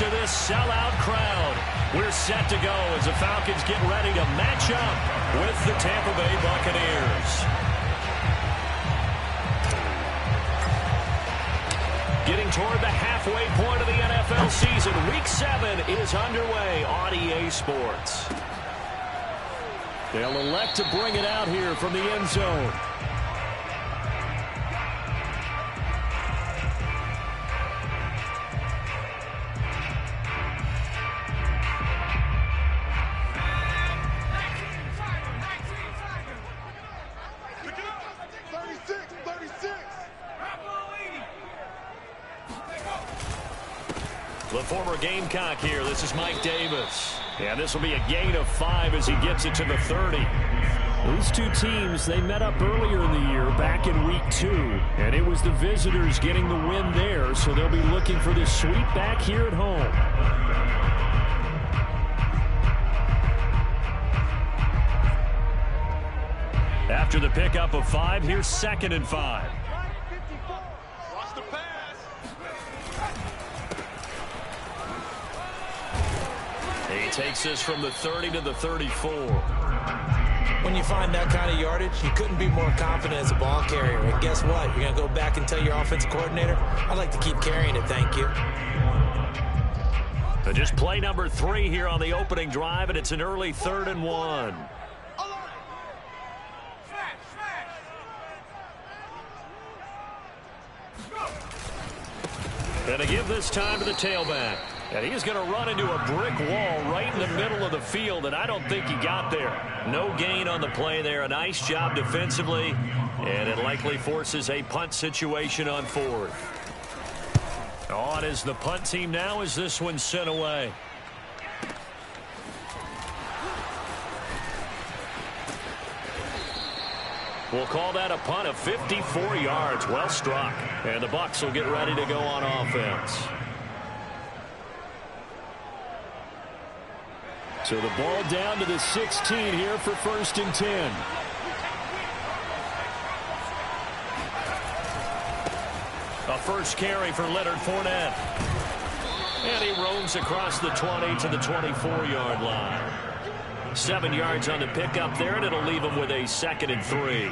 to this sellout crowd. We're set to go as the Falcons get ready to match up with the Tampa Bay Buccaneers. Getting toward the halfway point of the NFL season. Week 7 is underway on EA Sports. They'll elect to bring it out here from the end zone. The former Gamecock here. This is Mike Davis. And this will be a gain of 5 as he gets it to the 30. These two teams, they met up earlier in the year back in week 2. And it was the visitors getting the win there. So they'll be looking for this sweep back here at home. After the pickup of 5, here's 2nd and 5. He takes this from the 30 to the 34. When you find that kind of yardage, you couldn't be more confident as a ball carrier. And guess what? You're going to go back and tell your offensive coordinator, I'd like to keep carrying it, thank you. So just play number 3 here on the opening drive, and it's an early 3rd and 1. And to give this time to the tailback. And he's going to run into a brick wall right in the middle of the field, and I don't think he got there. No gain on the play there. A nice job defensively, and it likely forces a punt situation on 4th. On is the punt team now as this one's sent away. We'll call that a punt of 54 yards. Well struck. And the Bucs will get ready to go on offense. So the ball down to the 16 here for 1st and 10. A first carry for Leonard Fournette. And he roams across the 20 to the 24-yard line. 7 yards on the pickup there, and it'll leave him with a 2nd and 3.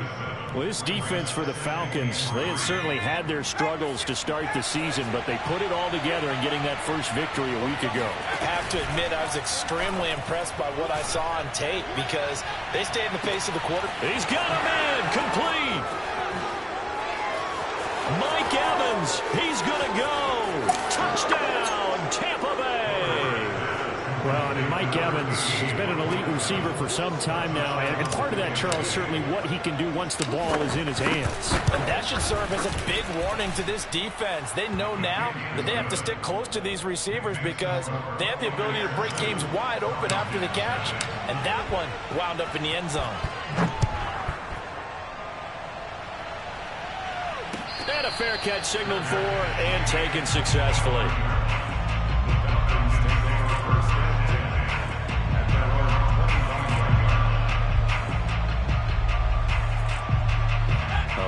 Well, this defense for the Falcons, they had certainly had their struggles to start the season, but they put it all together in getting that first victory a week ago. I have to admit, I was extremely impressed by what I saw on tape because they stayed in the face of the quarterback. He's got a man complete. Mike Evans, he's going to go. Touchdown, Tampa Bay. Well, I mean, Mike Evans has been an elite receiver for some time now, and part of that, Charles, certainly what he can do once the ball is in his hands. And that should serve as a big warning to this defense. They know now that they have to stick close to these receivers because they have the ability to break games wide open after the catch, and that one wound up in the end zone. And a fair catch signaled for and taken successfully.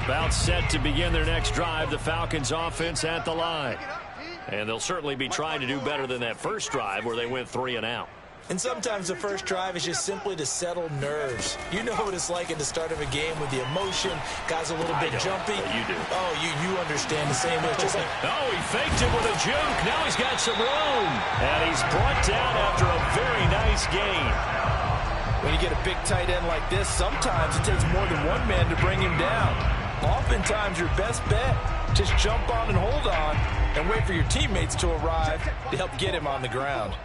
About set to begin their next drive, the Falcons offense at the line. And they'll certainly be trying to do better than that first drive where they went 3 and out. And sometimes the first drive is just simply to settle nerves. You know what it's like at the start of a game with the emotion. Guys a little bit jumpy. You do. Oh, you understand the same way. Just like, oh, he faked it with a juke. Now he's got some room. And he's brought down after a very nice gain. When you get a big tight end like this, sometimes it takes more than one man to bring him down. Oftentimes, your best bet, just jump on and hold on and wait for your teammates to arrive to help get him on the ground.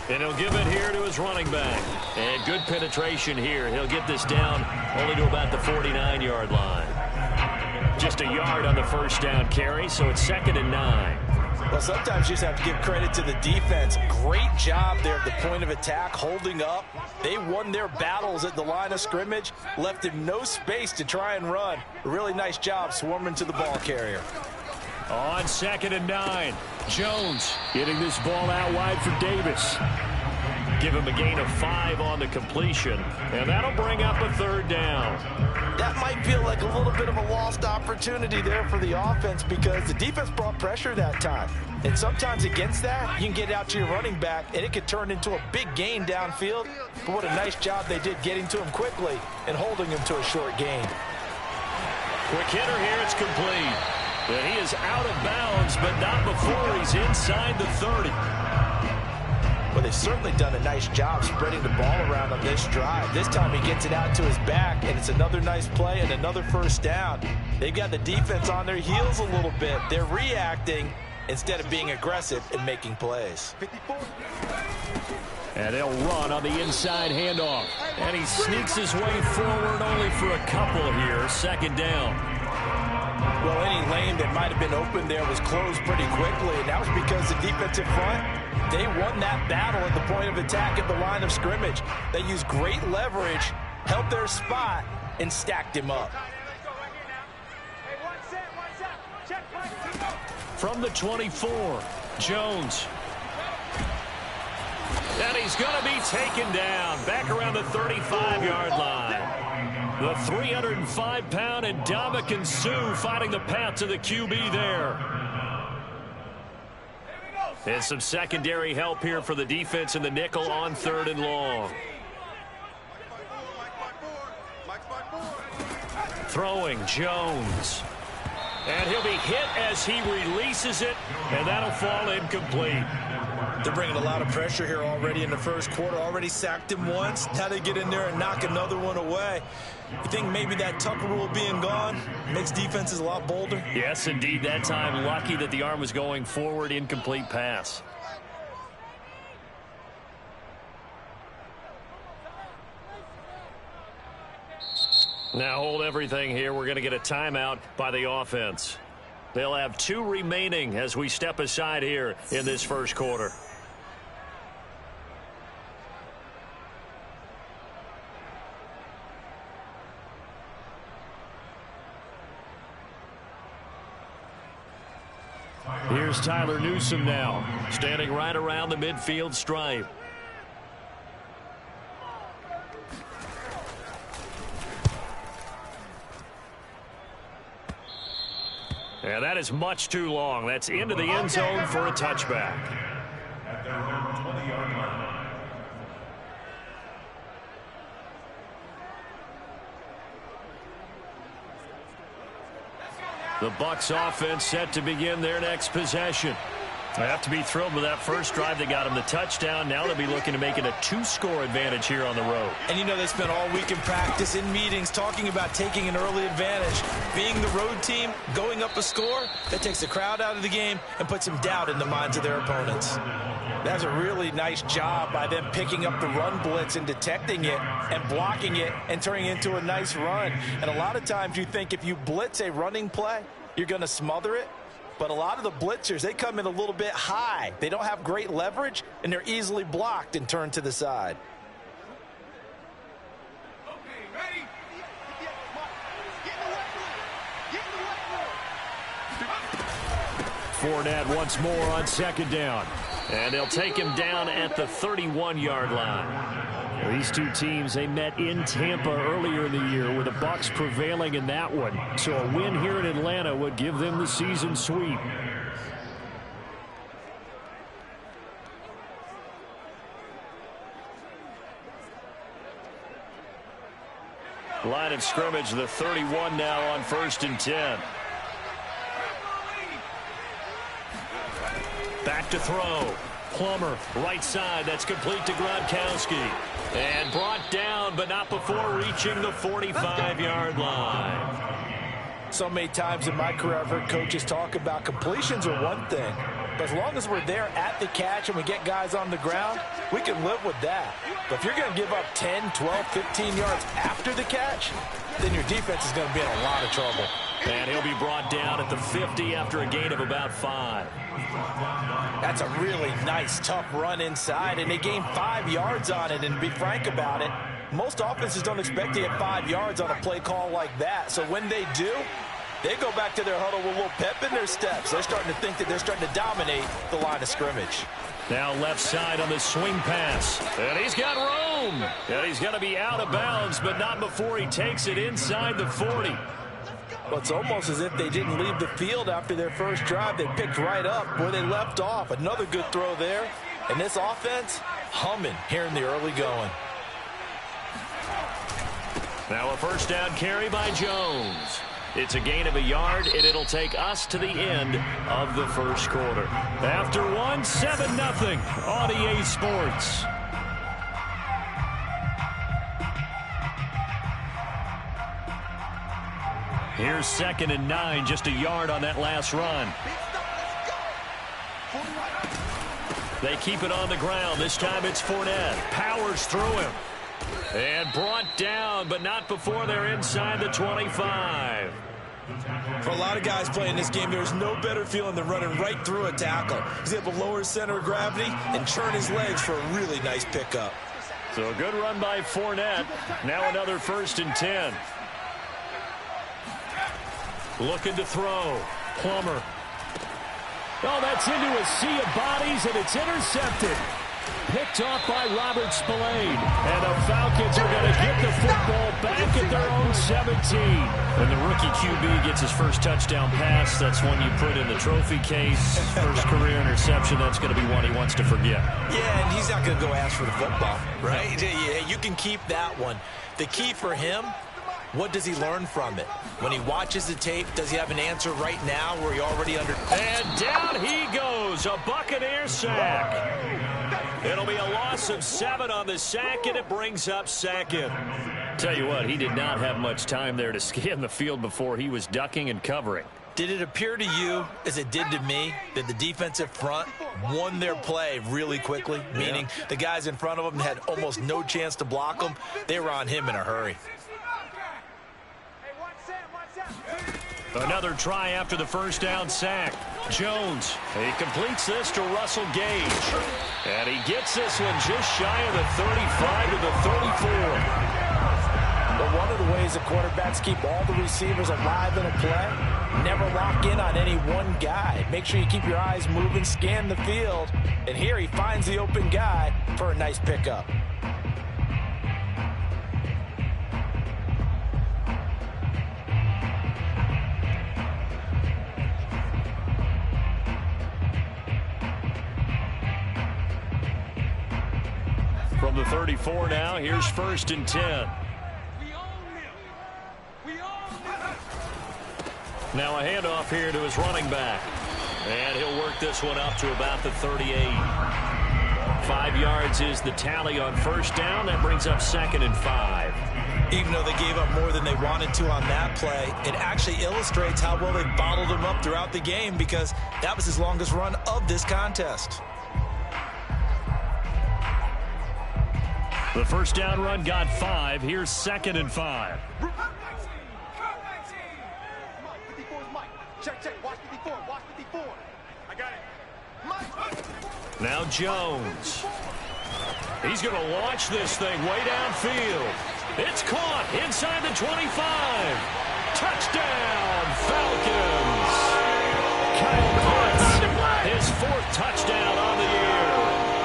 And he'll give it here to his running back. And good penetration here. He'll get this down only to about the 49-yard line. Just a yard on the first down carry, so it's 2nd and 9. Well, sometimes you just have to give credit to the defense. Great job there at the point of attack, holding up. They won their battles at the line of scrimmage, left him no space to try and run. A really nice job swarming to the ball carrier. On 2nd and 9, Jones getting this ball out wide for Davis. give him a gain of 5 on the completion, and that'll bring up a 3rd down. That might feel like a little bit of a lost opportunity there for the offense because the defense brought pressure that time. And sometimes against that, you can get out to your running back, and it could turn into a big gain downfield. But what a nice job they did getting to him quickly and holding him to a short gain. Quick hitter here, it's complete. And he is out of bounds, but not before he's inside the 30. Well, they've certainly done a nice job spreading the ball around on this drive. This time he gets it out to his back, and it's another nice play and another 1st down. They've got the defense on their heels a little bit. They're reacting instead of being aggressive and making plays. And they'll run on the inside handoff. And he sneaks his way forward only for a couple here. 2nd down. Well, any lane that might have been open there was closed pretty quickly, and that was because the defensive front, they won that battle at the point of attack at the line of scrimmage. They used great leverage, held their spot, and stacked him up. From the 24, Jones. And he's going to be taken down back around the 35-yard line. The 305-pound Ndamukong Suh fighting the path to the QB there. And some secondary help here for the defense in the nickel on 3rd and long. Throwing Jones. And he'll be hit as he releases it, and that'll fall incomplete. They're bringing a lot of pressure here already in the 1st quarter. Already sacked him once. Now they get in there and knock another one away. You think maybe that Tucker rule being gone makes defenses a lot bolder? Yes, indeed. That time, lucky that the arm was going forward, incomplete pass. Now hold everything here. We're going to get a timeout by the offense. They'll have 2 remaining as we step aside here in this 1st quarter. Here's Tyler Newsome now, standing right around the midfield stripe. And that is much too long. That's into the end zone for a touchback. At their own 20-yard line. The Bucs offense set to begin their next possession. They have to be thrilled with that first drive. They got him the touchdown. Now they'll be looking to make it a 2-score advantage here on the road. And you know they spent all week in practice, in meetings, talking about taking an early advantage. Being the road team, going up a score, that takes the crowd out of the game and puts some doubt in the minds of their opponents. That's a really nice job by them picking up the run blitz and detecting it and blocking it and turning it into a nice run. And a lot of times you think if you blitz a running play, you're going to smother it. But a lot of the blitzers, they come in a little bit high. They don't have great leverage, and they're easily blocked and turned to the side. Fournette once more on 2nd down. And they'll take him down at the 31-yard line. These two teams, they met in Tampa earlier in the year with the Bucs prevailing in that one. So a win here in Atlanta would give them the season sweep. Line of scrimmage, the 31 now on 1st and 10. Back to throw. Plummer, right side. That's complete to Gronkowski. And brought down, but not before reaching the 45-yard line. So many times in my career, I've heard coaches talk about completions are one thing. But as long as we're there at the catch and we get guys on the ground, we can live with that. But if you're going to give up 10, 12, 15 yards after the catch, then your defense is going to be in a lot of trouble. And he'll be brought down at the 50 after a gain of about 5. That's a really nice, tough run inside, and they gained 5 yards on it. And to be frank about it, most offenses don't expect to get 5 yards on a play call like that. So when they do, They go back to their huddle with a little pep in their steps. They're starting to think that they're starting to dominate the line of scrimmage. Now left side on the swing pass. And he's got room. And he's going to be out of bounds, but not before he takes it inside the 40. Well, it's almost as if they didn't leave the field after their first drive. They picked right up where they left off. Another good throw there. And this offense, humming here in the early going. Now a first down carry by Jones. It's a gain of a yard, and it'll take us to the end of the first quarter. After one, 7-0 on EA Sports. Here's 2nd and 9, just a yard on that last run. They keep it on the ground. This time it's Fournette. Powers through him. And brought down, but not before they're inside the 25. For a lot of guys playing this game, there's no better feeling than running right through a tackle. He's able to lower his center of gravity and turn his legs for a really nice pickup. So a good run by Fournette. Now another 1st and 10. Looking to throw. Plummer. Oh, that's into a sea of bodies, and it's intercepted. Picked off by Robert Spillane. And the Falcons are going to get the football back at their own 17. When the rookie QB gets his first touchdown pass, that's one you put in the trophy case. First career interception, that's going to be one he wants to forget. Yeah, and he's not going to go ask for the football, right? Yeah, you can keep that one. The key for him, what does he learn from it? When he watches the tape, does he have an answer right now where he already under... And down he goes, a Buccaneer sack. It'll be a loss of 7 on the sack, and it brings up 2nd. Tell you what, he did not have much time there to scan the field before he was ducking and covering. Did it appear to you, as it did to me, that the defensive front won their play really quickly? Meaning the guys in front of them had almost no chance to block him. They were on him in a hurry. Another try after the first down sack. Jones, he completes this to Russell Gage. And he gets this one just shy of the 35 to the 34. But one of the ways the quarterbacks keep all the receivers alive in a play, never lock in on any one guy. Make sure you keep your eyes moving, scan the field. And here he finds the open guy for a nice pickup. From the 34 now, here's 1st and 10. Now a handoff here to his running back. And he'll work this one up to about the 38. 5 yards is the tally on first down. That brings up 2nd and 5. Even though they gave up more than they wanted to on that play, it actually illustrates how well they bottled him up throughout the game, because that was his longest run of this contest. The first down run got 5. Here's 2nd and 5. Now Jones. He's going to launch this thing way downfield. It's caught inside the 25. Touchdown, Falcons. Kyle Pitts, his 4th touchdown on the year.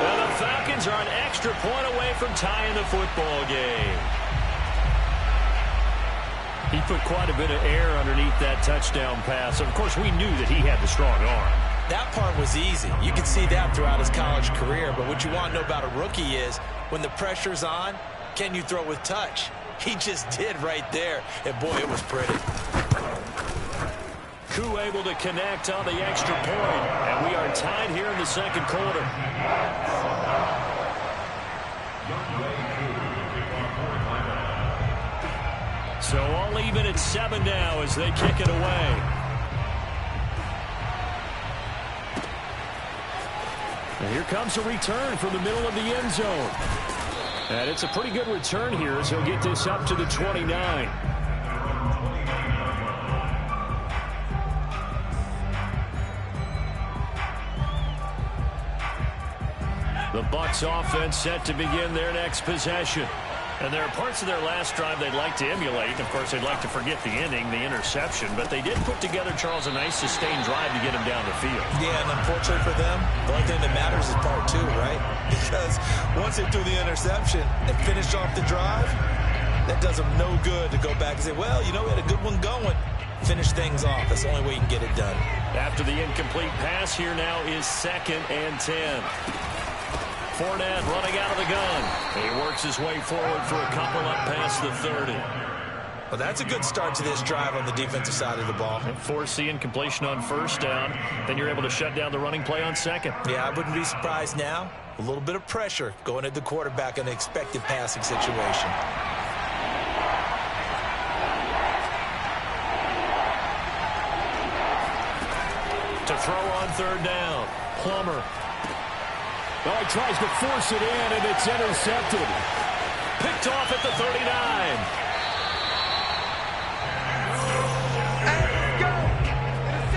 And the Falcons are an extra point away from tying the football game. He put quite a bit of air underneath that touchdown pass. Of course, we knew that he had the strong arm. That part was easy. You can see that throughout his college career. But what you want to know about a rookie is, when the pressure's on, can you throw with touch? He just did right there. And, boy, it was pretty. Koo able to connect on the extra point. And we are tied here in the second quarter. So all even at 7 now as they kick it away. And here comes a return from the middle of the end zone. And it's a pretty good return here as he'll get this up to the 29. The Bucs offense set to begin their next possession. And there are parts of their last drive they'd like to emulate. Of course, they'd like to forget the inning, the interception. But they did put together, Charles, a nice sustained drive to get him down the field. Yeah, and unfortunately for them, the only thing that matters is part two, right? Because once they threw the interception and finished off the drive, that does them no good to go back and say, well, you know, we had a good one going. Finish things off. That's the only way you can get it done. After the incomplete pass, here now is 2nd and 10. Fournette running out of the gun. He works his way forward for a couple up past the 30. Well, that's a good start to this drive on the defensive side of the ball. And force the incompletion on first down. Then you're able to shut down the running play on second. Yeah, I wouldn't be surprised now. A little bit of pressure going at the quarterback in an expected passing situation. To throw on 3rd down. Plummer. Well, he tries to force it in, and it's intercepted. Picked off at the 39.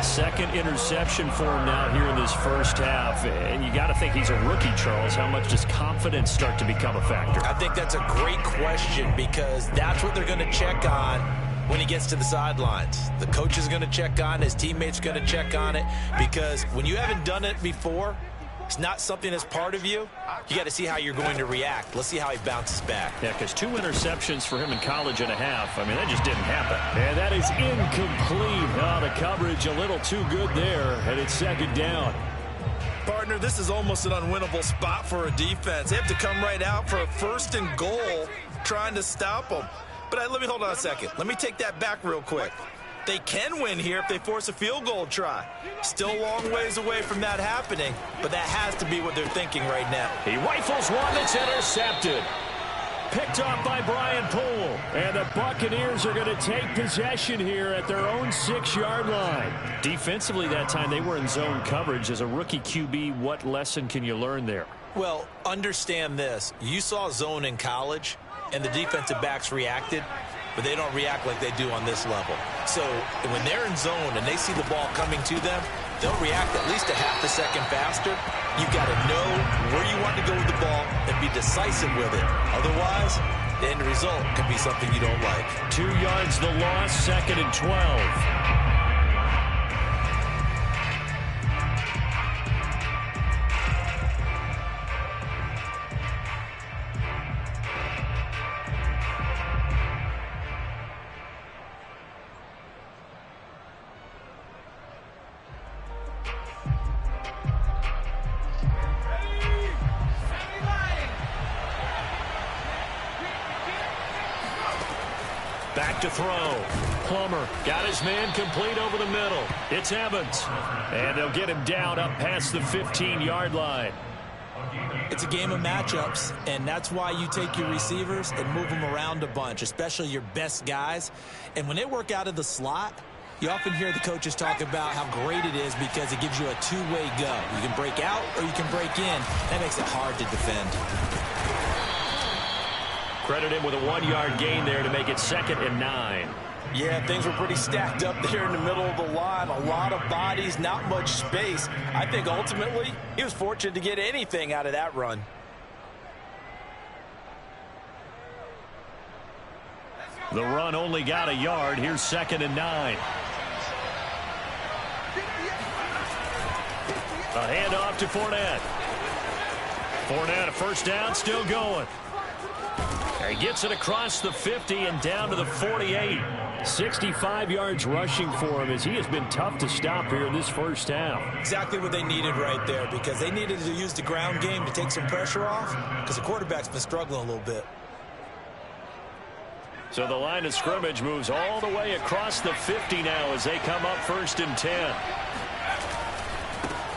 Second interception for him now here in this first half. And you got to think he's a rookie, Charles. How much does confidence start to become a factor? I think that's a great question because that's what they're going to check on when he gets to the sidelines. The coach is going to check on it. His teammates are going to check on it because when you haven't done it before, it's not something that's part of you. You got to see how you're going to react. Let's see how he bounces back. Yeah, because 2 interceptions for him in college and a half. I mean, that just didn't happen. And that is incomplete. Oh, the coverage a little too good there, and it's 2nd down. Partner, this is almost an unwinnable spot for a defense. They have to come right out for a 1st and goal trying to stop them. But let me hold on a second. Let me take that back real quick. They can win here if they force a field goal try. Still a long ways away from that happening, but that has to be what they're thinking right now. He rifles one that's intercepted. Picked off by Brian Poole. And the Buccaneers are going to take possession here at their own 6-yard line. Defensively that time, they were in zone coverage. As a rookie QB, what lesson can you learn there? Well, understand this. You saw zone in college, and the defensive backs reacted, but they don't react like they do on this level. So when they're in zone and they see the ball coming to them, they'll react at least a half a second faster. You've got to know where you want to go with the ball and be decisive with it. Otherwise, the end result could be something you don't like. 2 yards the loss, 2nd and 12. Back to throw. Plummer got his man complete over the middle. It's Evans. And they'll get him down up past the 15-yard line. It's a game of matchups, and that's why you take your receivers and move them around a bunch, especially your best guys. And when they work out of the slot, you often hear the coaches talk about how great it is because it gives you a two-way go. You can break out or you can break in. That makes it hard to defend. Credit him with a 1-yard gain there to make it 2nd and 9. Yeah, things were pretty stacked up there in the middle of the line. A lot of bodies, not much space. I think ultimately he was fortunate to get anything out of that run. The run only got a yard. Here's 2nd and 9. A handoff to Fournette. Fournette, a first down, still going. He gets it across the 50 and down to the 48. 65 yards rushing for him as he has been tough to stop here in this first half. Exactly what they needed right there because they needed to use the ground game to take some pressure off because the quarterback's been struggling a little bit. So the line of scrimmage moves all the way across the 50 now as they come up 1st and 10.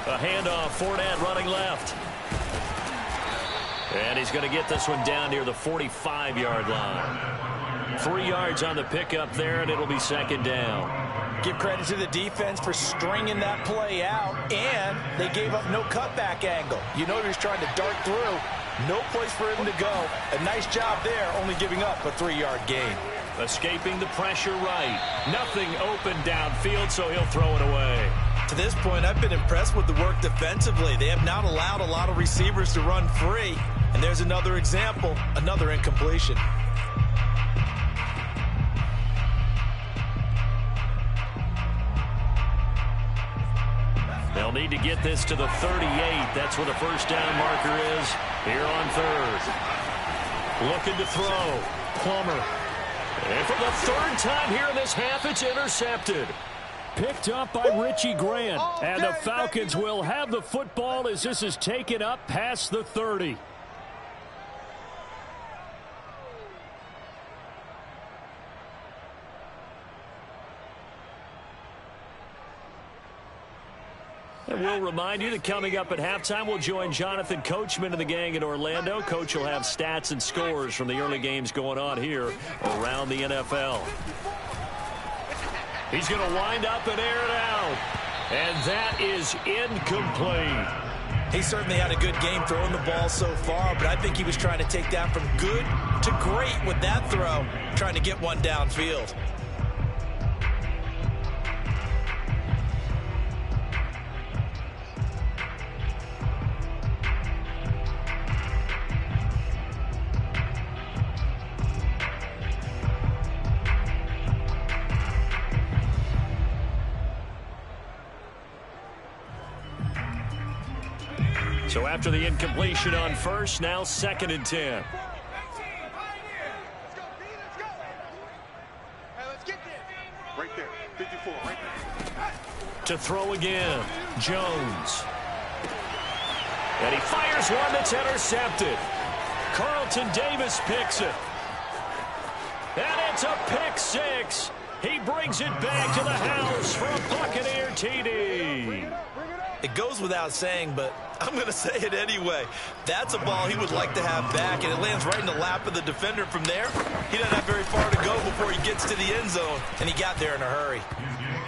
A handoff, Fournette running left. And he's going to get this one down near the 45-yard line. 3 yards on the pickup there, and it'll be 2nd down. Give credit to the defense for stringing that play out, and they gave up no cutback angle. You know he was trying to dart through. No place for him to go. A nice job there, only giving up a 3-yard gain. Escaping the pressure right. Nothing open downfield, so he'll throw it away. To this point, I've been impressed with the work defensively. They have not allowed a lot of receivers to run free. And there's another example, another incompletion. They'll need to get this to the 38. That's where the first down marker is here on third. Looking to throw. Plummer. And for the third time here in this half, it's intercepted. Picked up by Richie Grant. And the Falcons will have the football as this is taken up past the 30. And we'll remind you that coming up at halftime, we'll join Jonathan Coachman and the gang in Orlando. Coach will have stats and scores from the early games going on here around the NFL. He's going to wind up and air it out. And that is incomplete. He certainly had a good game throwing the ball so far, but I think he was trying to take that from good to great with that throw, trying to get one downfield. So after the incompletion on first, now 2nd and 10. Right there, 54, right there. To throw again, Jones. And he fires one that's intercepted. Carlton Davis picks it. And it's a pick six. He brings it back to the house for a Buccaneer TD. It goes without saying, but I'm going to say it anyway. That's a ball he would like to have back, and it lands right in the lap of the defender from there. He doesn't have very far to go before he gets to the end zone, and he got there in a hurry.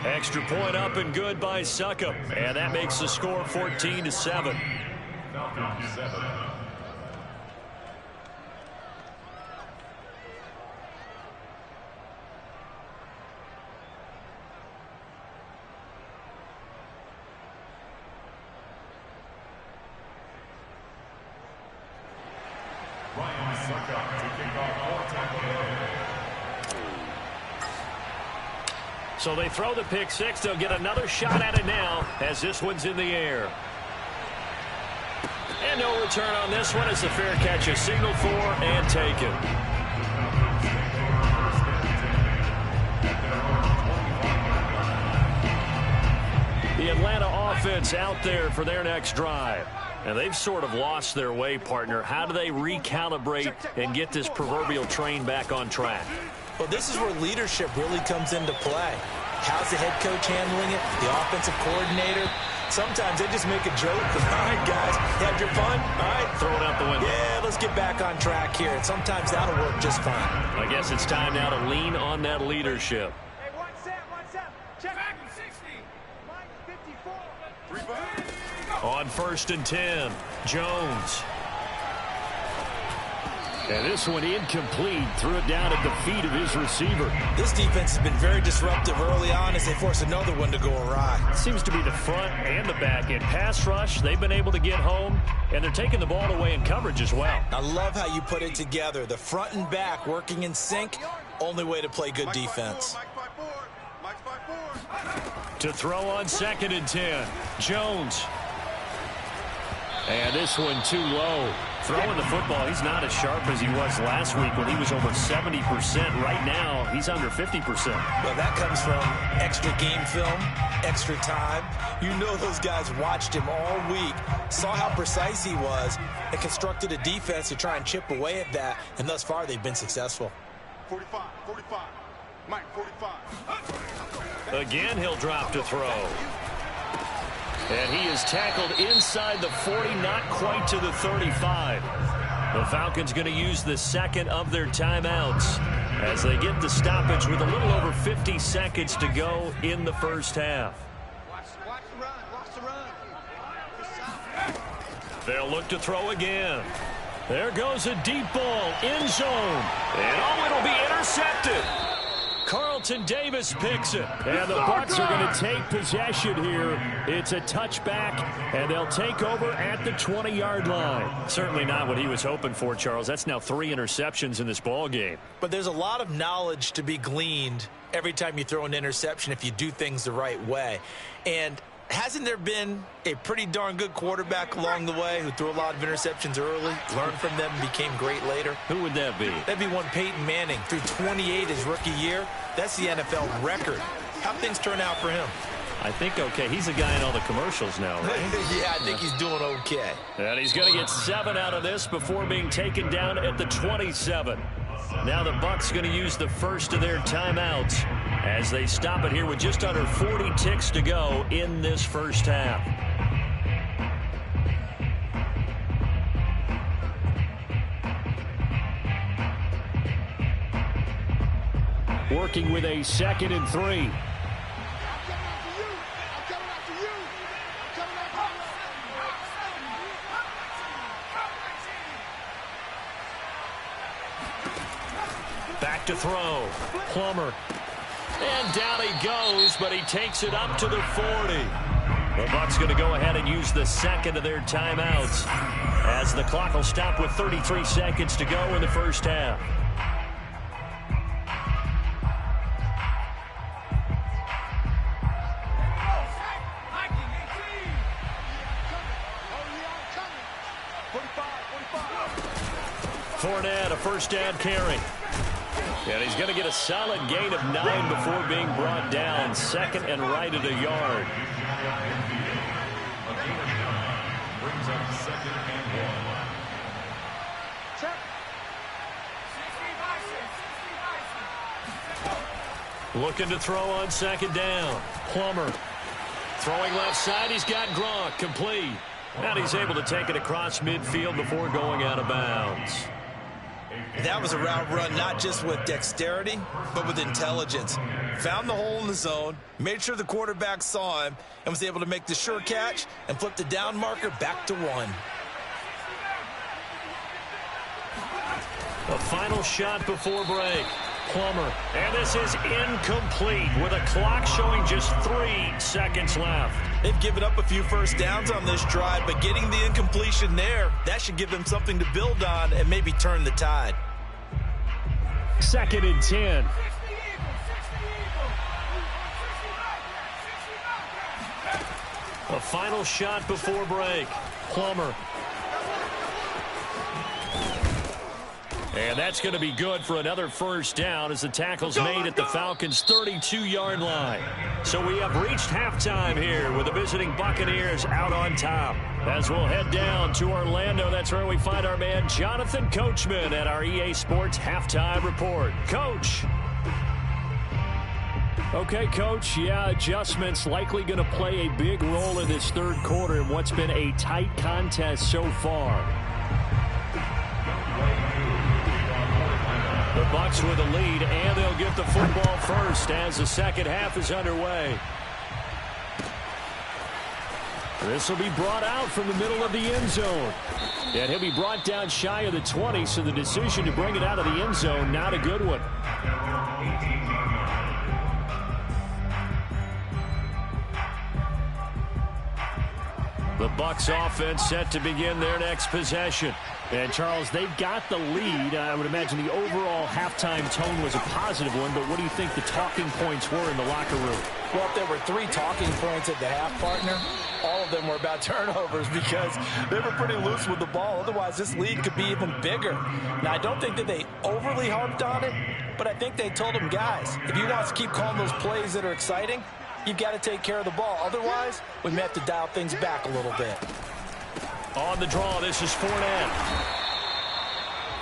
Extra point up and good by Succop, and that makes the score 14-7. So they throw the pick six. They'll get another shot at it now as this one's in the air. And no return on this one as the fair catch is signaled for and taken. The Atlanta offense out there for their next drive. And they've sort of lost their way, partner. How do they recalibrate and get this proverbial train back on track? Well, this is where leadership really comes into play. How's the head coach handling it? The offensive coordinator? Sometimes they just make a joke. All right, guys, you had your fun? All right. Throw it out the window. Yeah, let's get back on track here. And sometimes that'll work just fine. I guess it's time now to lean on that leadership. Hey, one set. Check. Back 60. Mike 54. On 1st and 10, Jones. And this one incomplete. Threw it down at the feet of his receiver. This defense has been very disruptive early on as they force another one to go awry. Seems to be the front and the back end. Pass rush, they've been able to get home, and they're taking the ball away in coverage as well. I love how you put it together. The front and back working in sync. Only way to play good defense. Mike 5-4. To throw on 2nd and 10, Jones. And this one too low. Throwing the football, he's not as sharp as he was last week when he was over 70%. Right now, he's under 50%. Well, that comes from extra game film, extra time. You know those guys watched him all week, saw how precise he was, and constructed a defense to try and chip away at that. And thus far, they've been successful. 45. Mike 45. Again, he'll drop to throw. And he is tackled inside the 40, not quite to the 35. The Falcons going to use the second of their timeouts as they get the stoppage with a little over 50 seconds to go in the first half. Watch the run. They'll look to throw again. There goes a deep ball, end zone. And it'll be intercepted. Carlton Davis picks it. And the Bucs are going to take possession here. It's a touchback, and they'll take over at the 20-yard line. Certainly not what he was hoping for, Charles. That's now 3 interceptions in this ball game. But there's a lot of knowledge to be gleaned every time you throw an interception if you do things the right way. And hasn't there been a pretty darn good quarterback along the way who threw a lot of interceptions early, learned from them, and became great later? Who would that be? That'd be one Peyton Manning. Threw 28 his rookie year. That's the NFL record. How'd things turn out for him? I think okay. He's a guy in all the commercials now, right? Yeah, I think he's doing okay. And he's going to get 7 out of this before being taken down at the 27. Now the Bucs going to use the first of their timeouts as they stop it here with just under 40 ticks to go in this first half. Working with a 2nd and 3. Back to throw. Plummer. And down he goes, but he takes it up to the 40. The Bucs going to go ahead and use the 2nd of their timeouts as the clock will stop with 33 seconds to go in the first half. Fournette, a first down carry. And he's going to get a solid gain of 9 before being brought down. 2nd and right at a yard. Brings up 2nd and 1. Looking to throw on 2nd down. Plummer. Throwing left side. He's got Gronk. Complete. And he's able to take it across midfield before going out of bounds. That was a route run not just with dexterity, but with intelligence. Found the hole in the zone, made sure the quarterback saw him, and was able to make the sure catch and flip the down marker back to 1. A final shot before break. Plummer. And this is incomplete with a clock showing just 3 seconds left. They've given up a few first downs on this drive, but getting the incompletion there, that should give them something to build on and maybe turn the tide. 2nd and 10. A final shot before break. Plummer. And that's going to be good for another first down as the tackle's made at the Falcons' 32-yard line. So we have reached halftime here with the visiting Buccaneers out on top. As we'll head down to Orlando, that's where we find our man Jonathan Coachman at our EA Sports Halftime Report. Coach. Okay, Coach, yeah, adjustments likely going to play a big role in this third quarter in what's been a tight contest so far. The Bucs with a lead, and they'll get the football first as the second half is underway. This will be brought out from the middle of the end zone. And he'll be brought down shy of the 20, so the decision to bring it out of the end zone, not a good one. The Bucs offense set to begin their next possession. And, Charles, they've got the lead. I would imagine the overall halftime tone was a positive one, but what do you think the talking points were in the locker room? Well, if there were 3 talking points at the half, partner, all of them were about turnovers because they were pretty loose with the ball. Otherwise, this lead could be even bigger. Now, I don't think that they overly harped on it, but I think they told them, guys, if you want us to keep calling those plays that are exciting, you've got to take care of the ball. Otherwise, we may have to dial things back a little bit. On the draw, this is Fournette.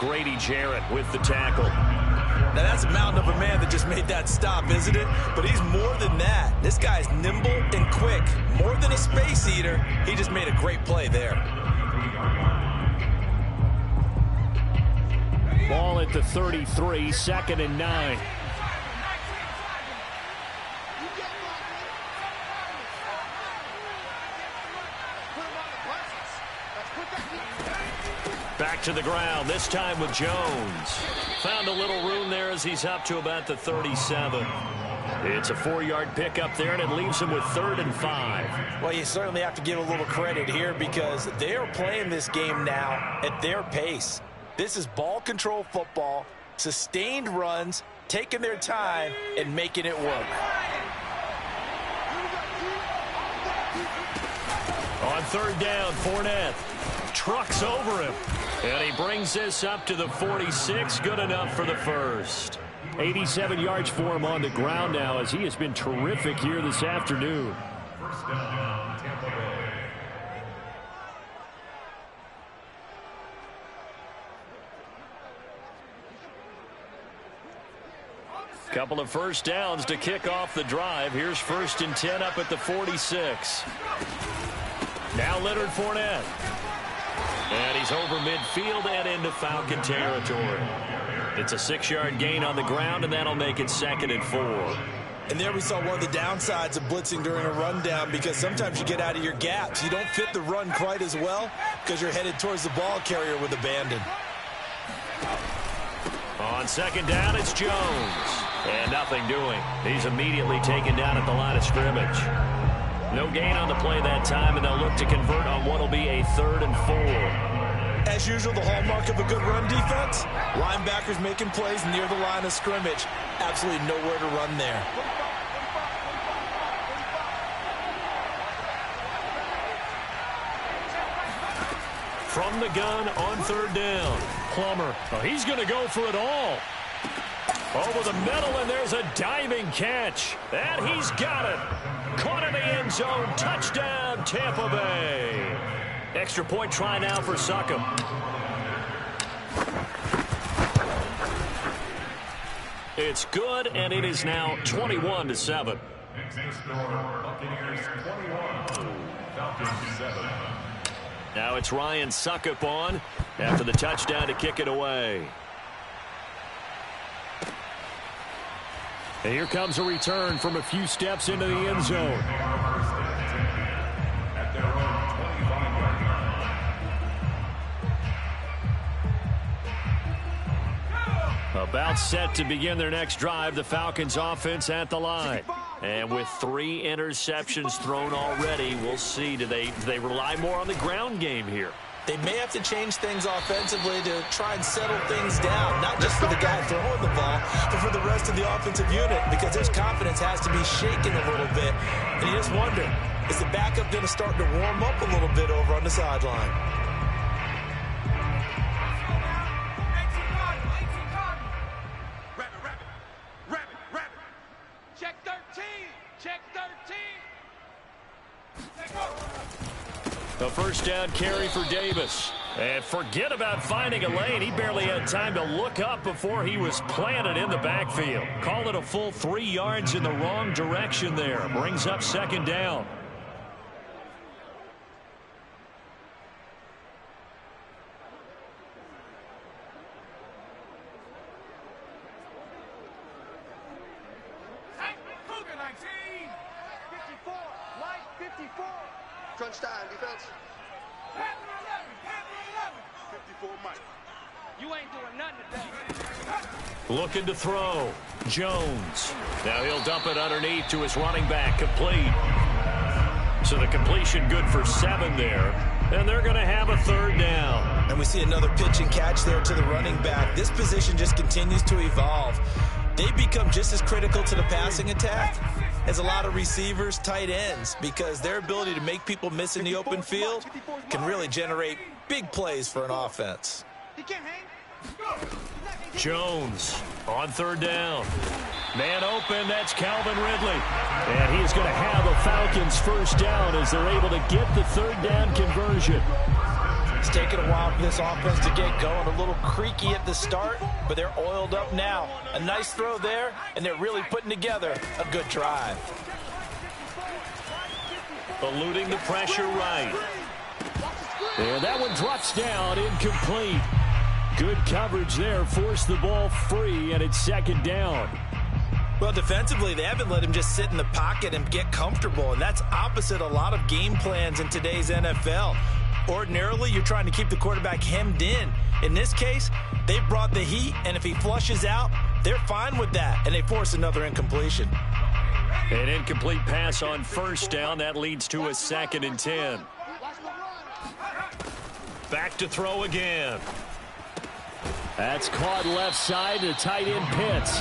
Grady Jarrett with the tackle. Now, that's a mountain of a man that just made that stop, isn't it? But he's more than that. This guy's nimble and quick. More than a space eater, he just made a great play there. Ball at the 33, 2nd and 9. Back to the ground, this time with Jones. Found a little room there as he's up to about the 37. It's a 4-yard pickup there, and it leaves him with 3rd and 5. Well, you certainly have to give a little credit here because they are playing this game now at their pace. This is ball control football, sustained runs, taking their time, and making it work. On 3rd down, Fournette trucks over him, and he brings this up to the 46. Good enough for the first. 87 yards for him on the ground now as he has been terrific here this afternoon. First down, Tampa Bay. Couple of first downs to kick off the drive. Here's 1st and 10 up at the 46. Now Leonard Fournette. And he's over midfield and into Falcon territory. It's a 6-yard gain on the ground, and that'll make it 2nd and 4. And there we saw one of the downsides of blitzing during a rundown because sometimes you get out of your gaps. You don't fit the run quite as well because you're headed towards the ball carrier with abandon. On 2nd down, it's Jones. And nothing doing. He's immediately taken down at the line of scrimmage. No gain on the play that time, and they'll look to convert on what will be a 3rd and 4. As usual, the hallmark of a good run defense, linebackers making plays near the line of scrimmage. Absolutely nowhere to run there. From the gun on 3rd down. Plummer. Oh, he's going to go for it all. Over the middle, and there's a diving catch. And he's got it. Caught in the end zone. Touchdown, Tampa Bay. Extra point try now for Succop. It's good, and it is now 21-7. Next score, Buccaneers 21, Falcons 7. Now it's Ryan Succop on after the touchdown to kick it away. And here comes a return from a few steps into the end zone. At their own 25-yard line. About set to begin their next drive, the Falcons offense at the line. And with 3 interceptions thrown already, we'll see. Do they rely more on the ground game here? They may have to change things offensively to try and settle things down, not just for the guy throwing the ball, but for the rest of the offensive unit, because their confidence has to be shaken a little bit. And you just wonder, is the backup going to start to warm up a little bit over on the sideline? Check 13. Check 13. A 1st down carry for Davis. And forget about finding a lane. He barely had time to look up before he was planted in the backfield. Call it a full 3 yards in the wrong direction there. Brings up 2nd down. Cougar 19. 54. Light 54. Crunch time, defense. Panther 11. 54 Mike. You ain't doing nothing today. Looking to throw. Jones. Now he'll dump it underneath to his running back. Complete. So the completion good for 7 there. And they're going to have a 3rd down. And we see another pitch and catch there to the running back. This position just continues to evolve. They become just as critical to the passing attack as a lot of receivers, tight ends, because their ability to make people miss in the open field can really generate big plays for an offense. He can't hang. Jones on 3rd down. Man open, that's Calvin Ridley. And he's going to have a Falcons 1st down as they're able to get the 3rd down conversion. It's taken a while for this offense to get going. A little creaky at the start, but they're oiled up now. A nice throw there, and they're really putting together a good drive. Eluding the pressure right. And that one drops down, incomplete. Good coverage there, forced the ball free, and it's 2nd down. Well, defensively, they haven't let him just sit in the pocket and get comfortable, and that's opposite a lot of game plans in today's NFL. Ordinarily, you're trying to keep the quarterback hemmed in. In this case, they brought the heat, and if he flushes out, they're fine with that, and they force another incompletion. An incomplete pass on first down. That leads to a 2nd and 10. Back to throw again. That's caught left side to tight end Pitts.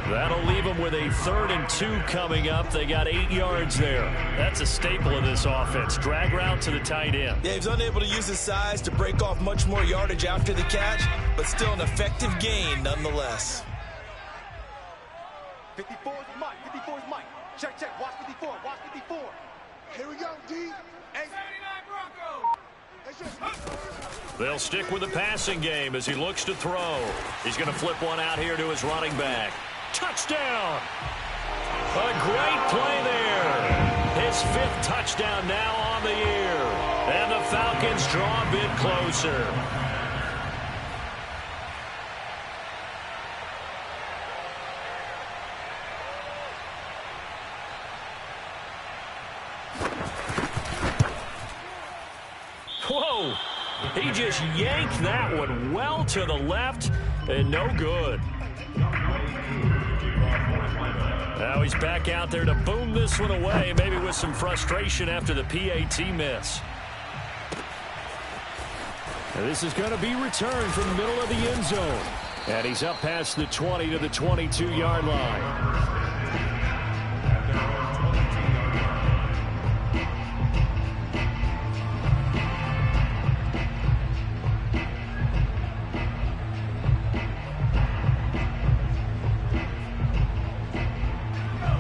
That'll leave them with a 3rd and 2 coming up. They got 8 yards there. That's a staple of this offense. Drag route to the tight end. Yeah, he's unable to use his size to break off much more yardage after the catch, but still an effective gain nonetheless. 54 is Mike. 54 is Mike. Check, check. Watch 54. Watch 54. Here we go, D. Hey, 79 Broncos. They'll stick with the passing game as he looks to throw. He's going to flip one out here to his running back. Touchdown! A great play there. His 5th touchdown now on the year. And the Falcons draw a bit closer. Whoa! He just yanked that one well to the left and no good. Now he's back out there to boom this one away, maybe with some frustration after the PAT miss. And this is going to be returned from the middle of the end zone. And he's up past the 20 to the 22-yard line.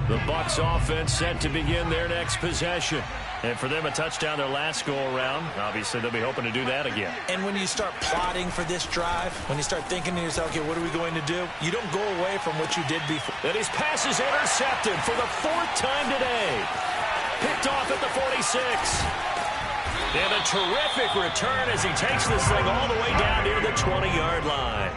The Bucs offense set to begin their next possession. And for them, a touchdown their last go-around. Obviously, they'll be hoping to do that again. And when you start plotting for this drive, when you start thinking to yourself, okay, what are we going to do? You don't go away from what you did before. And his pass is intercepted for the 4th time today. Picked off at the 46. And a terrific return as he takes this thing all the way down near the 20-yard line.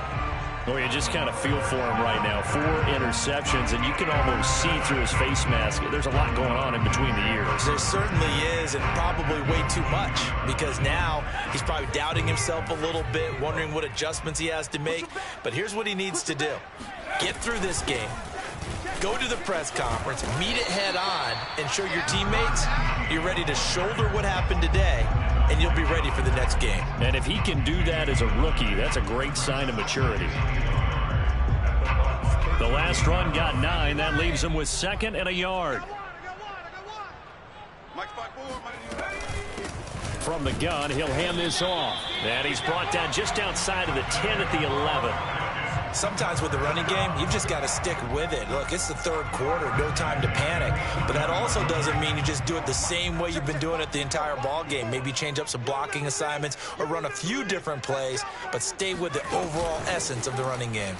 Well, you just kind of feel for him right now. 4 interceptions, and you can almost see through his face mask. There's a lot going on in between the ears. There certainly is, and probably way too much, because now he's probably doubting himself a little bit, wondering what adjustments he has to make. But here's what he needs to do. Get through this game. Go to the press conference, meet it head on, and show your teammates you're ready to shoulder what happened today, and you'll be ready for the next game. And if he can do that as a rookie, that's a great sign of maturity. The last run got 9. That leaves him with 2nd and a yard. From the gun, he'll hand this off. And he's brought down just outside of the 10 at the 11. Sometimes with the running game, you've just got to stick with it. Look, it's the 3rd quarter, no time to panic. But that also doesn't mean you just do it the same way you've been doing it the entire ball game. Maybe change up some blocking assignments or run a few different plays, but stay with the overall essence of the running game.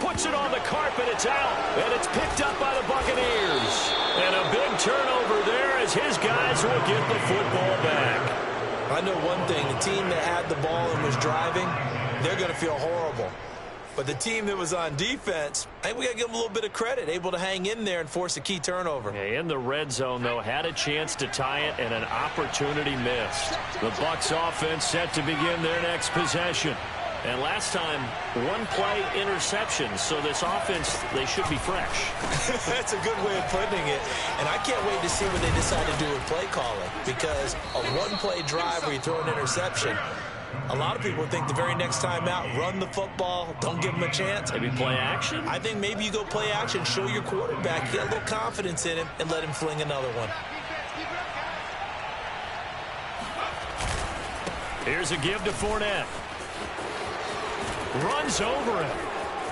Puts it on the carpet, it's out, and it's picked up by the Buccaneers. And a big turnover there as his guys will get the football back. I know one thing, the team that had the ball and was driving, they're going to feel horrible. But the team that was on defense, I think we got to give them a little bit of credit, able to hang in there and force a key turnover. Yeah, in the red zone, though, had a chance to tie it and an opportunity missed. The Bucs offense set to begin their next possession. And last time, 1-play interception. So this offense, they should be fresh. That's a good way of putting it. And I can't wait to see what they decide to do with play calling. Because a 1-play drive where you throw an interception, a lot of people think the very next time out, run the football, don't give him a chance. Maybe play action? I think maybe you go play action, show your quarterback, get a little confidence in him, and let him fling another one. Here's a give to Fournette. Runs over him.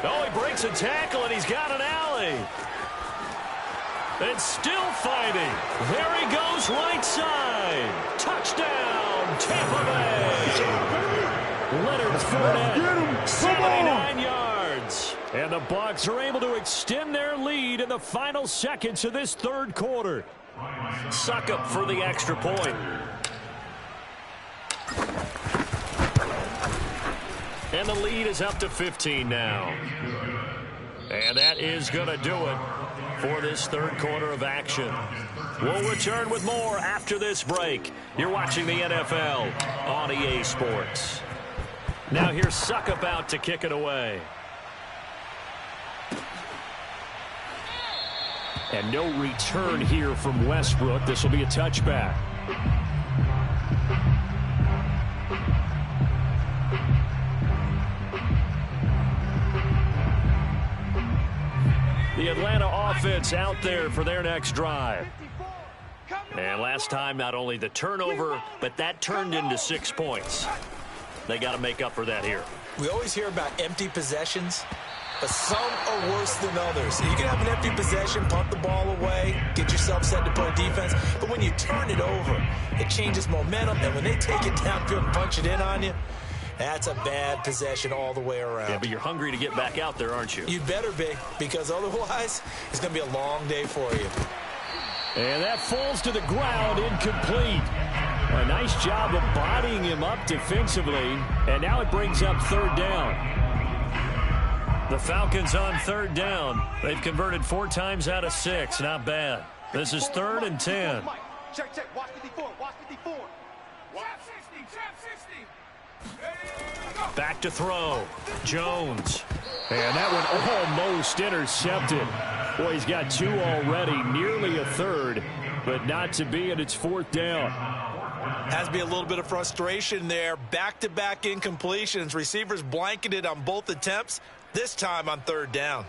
Oh, he breaks a tackle, and he's got an alley. And still fighting. There he goes right side. Touchdown, Tampa Bay. Leonard Fournette, 79 yards. And the Bucs are able to extend their lead in the final seconds of this 3rd quarter. Suck up for the extra point. And the lead is up to 15 now. And that is going to do it for this 3rd quarter of action. We'll return with more after this break. You're watching the NFL on EA Sports. Now here's Suckup out to kick it away. And no return here from Westbrook. This will be a touchback. The Atlanta offense out there for their next drive. And last time, not only the turnover, but that turned into 6 points. They got to make up for that here. We always hear about empty possessions, but some are worse than others. You can have an empty possession, punt the ball away, get yourself set to play defense, but when you turn it over, it changes momentum, and when they take it downfield and punch it in on you, that's a bad possession all the way around. Yeah, but you're hungry to get back out there, aren't you? You better be, because otherwise, it's going to be a long day for you. And that falls to the ground, incomplete. A nice job of bodying him up defensively, and now it brings up third down. The Falcons on third down. They've converted 4 times out of 6. Not bad. This is 3rd and 10. Check, check. Watch 54. Watch 54. Back to throw. Jones. And that one almost intercepted. Boy, he's got 2 already, nearly a third, but not to be, and it's 4th down. Has to be a little bit of frustration there. Back-to-back incompletions. Receivers blanketed on both attempts, this time on 3rd down.